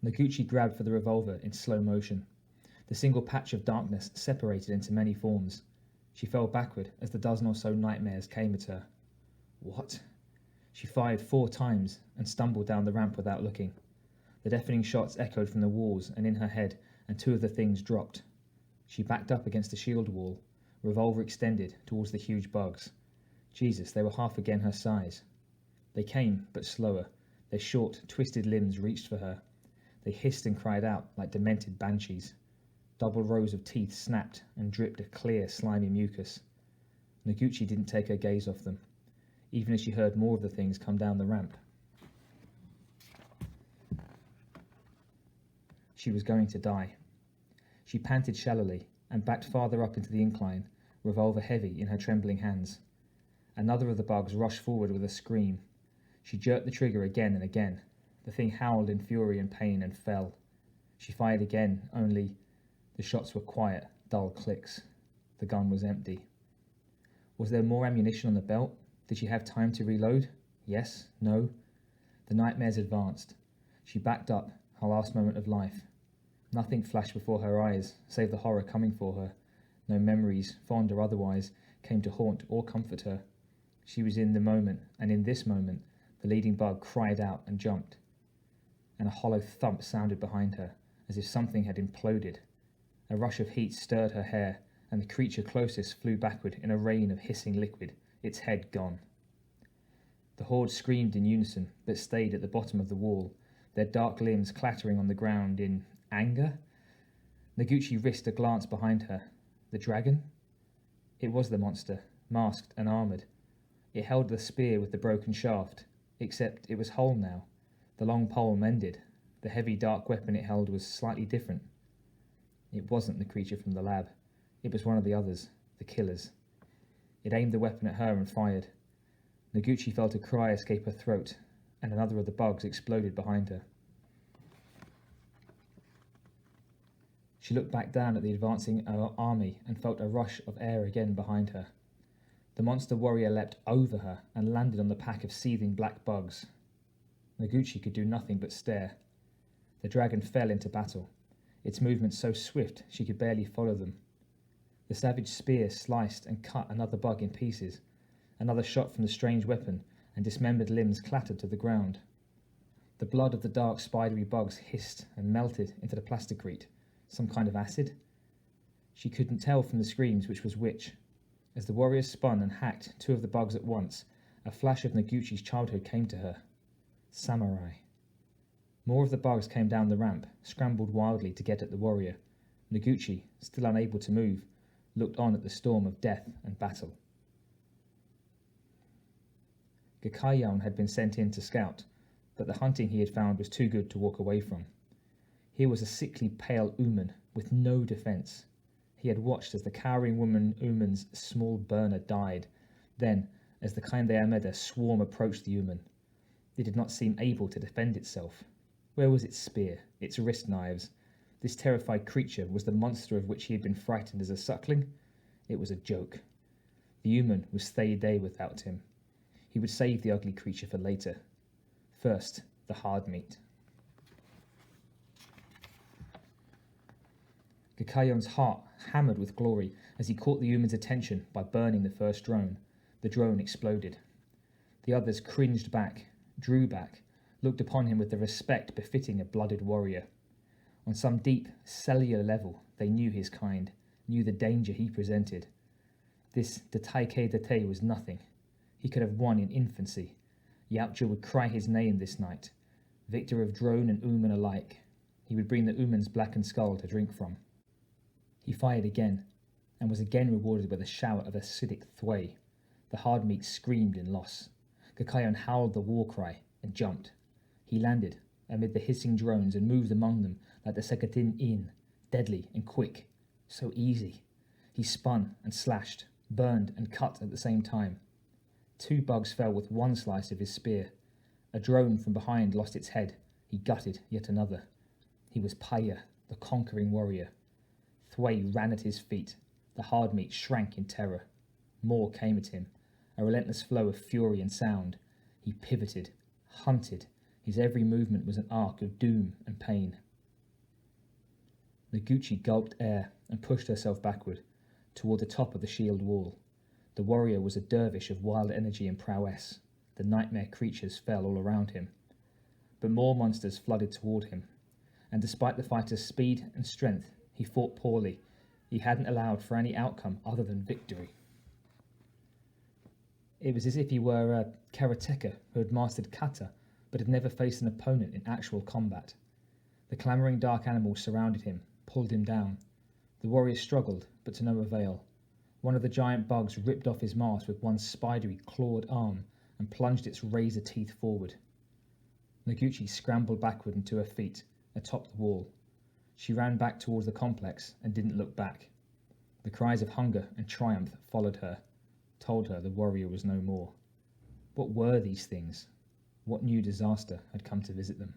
Naguchi grabbed for the revolver in slow motion. The single patch of darkness separated into many forms. She fell backward as the dozen or so nightmares came at her. What? She fired 4 times and stumbled down the ramp without looking. The deafening shots echoed from the walls and in her head, and 2 of the things dropped. She backed up against the shield wall, revolver extended towards the huge bugs. Jesus, they were half again her size. They came, but slower. Their short, twisted limbs reached for her. They hissed and cried out like demented banshees. Double rows of teeth snapped and dripped a clear, slimy mucus. Naguchi didn't take her gaze off them, even as she heard more of the things come down the ramp. She was going to die. She panted shallowly and backed farther up into the incline, revolver heavy in her trembling hands. Another of the bugs rushed forward with a scream. She jerked the trigger again and again. The thing howled in fury and pain and fell. She fired again, only the shots were quiet, dull clicks. The gun was empty. Was there more ammunition on the belt? Did she have time to reload? Yes? No? The nightmares advanced. She backed up, her last moment of life. Nothing flashed before her eyes, save the horror coming for her. No memories, fond or otherwise, came to haunt or comfort her. She was in the moment, and in this moment, the leading bug cried out and jumped. And a hollow thump sounded behind her, as if something had imploded. A rush of heat stirred her hair, and the creature closest flew backward in a rain of hissing liquid, its head gone. The horde screamed in unison, but stayed at the bottom of the wall, their dark limbs clattering on the ground in anger. Naguchi risked a glance behind her. The dragon? It was the monster, masked and armoured. It held the spear with the broken shaft, except it was whole now. The long pole mended. The heavy dark weapon it held was slightly different. It wasn't the creature from the lab. It was one of the others, the killers. It aimed the weapon at her and fired. Naguchi felt a cry escape her throat, and another of the bugs exploded behind her. She looked back down at the advancing army and felt a rush of air again behind her. The monster warrior leapt over her and landed on the pack of seething black bugs. Naguchi could do nothing but stare. The dragon fell into battle, its movements so swift she could barely follow them. The savage spear sliced and cut another bug in pieces. Another shot from the strange weapon, and dismembered limbs clattered to the ground. The blood of the dark spidery bugs hissed and melted into the plasticrete. Some kind of acid? She couldn't tell from the screams which was which. As the warrior spun and hacked 2 of the bugs at once, a flash of Naguchi's childhood came to her. Samurai. More of the bugs came down the ramp, scrambled wildly to get at the warrior. Naguchi, still unable to move, looked on at the storm of death and battle. Gakayon had been sent in to scout, but the hunting he had found was too good to walk away from. Here was a sickly pale Ooman with no defence. He had watched as the cowering woman Ooman's small burner died. Then, as the Kaindeameda swarm approached the Ooman, it did not seem able to defend itself. Where was its spear, its wrist knives? This terrified creature was the monster of which he had been frightened as a suckling. It was a joke. The Ooman would stay a day without him. He would save the ugly creature for later. First, the hard meat. Gakayon's heart hammered with glory as he caught the Ooman's attention by burning the first drone. The drone exploded. The others cringed back, drew back, looked upon him with the respect befitting a blooded warrior. On some deep, cellular level, they knew his kind, knew the danger he presented. This Dataike Date was nothing. He could have won in infancy. Yautja would cry his name this night, victor of drone and Ooman alike. He would bring the Ooman's blackened skull to drink from. He fired again, and was again rewarded with a shower of acidic thwei. The hard meat screamed in loss. Gakayon howled the war cry and jumped. He landed amid the hissing drones and moved among them like the Sekatin in, deadly and quick, so easy. He spun and slashed, burned and cut at the same time. 2 bugs fell with one slice of his spear. A drone from behind lost its head. He gutted yet another. He was Paya, the conquering warrior. Thwei ran at his feet. The hard meat shrank in terror. More came at him, a relentless flow of fury and sound. He pivoted, hunted, His every movement was an arc of doom and pain. Naguchi gulped air and pushed herself backward, toward the top of the shield wall. The warrior was a dervish of wild energy and prowess. The nightmare creatures fell all around him. But more monsters flooded toward him, and despite the fighter's speed and strength, he fought poorly. He hadn't allowed for any outcome other than victory. It was as if he were a karateka who had mastered kata, but had never faced an opponent in actual combat. The clamouring dark animals surrounded him, pulled him down. The warrior struggled, but to no avail. One of the giant bugs ripped off his mask with one spidery, clawed arm and plunged its razor teeth forward. Naguchi scrambled backward and to her feet, atop the wall. She ran back towards the complex and didn't look back. The cries of hunger and triumph followed her, told her the warrior was no more. What were these things? What new disaster had come to visit them?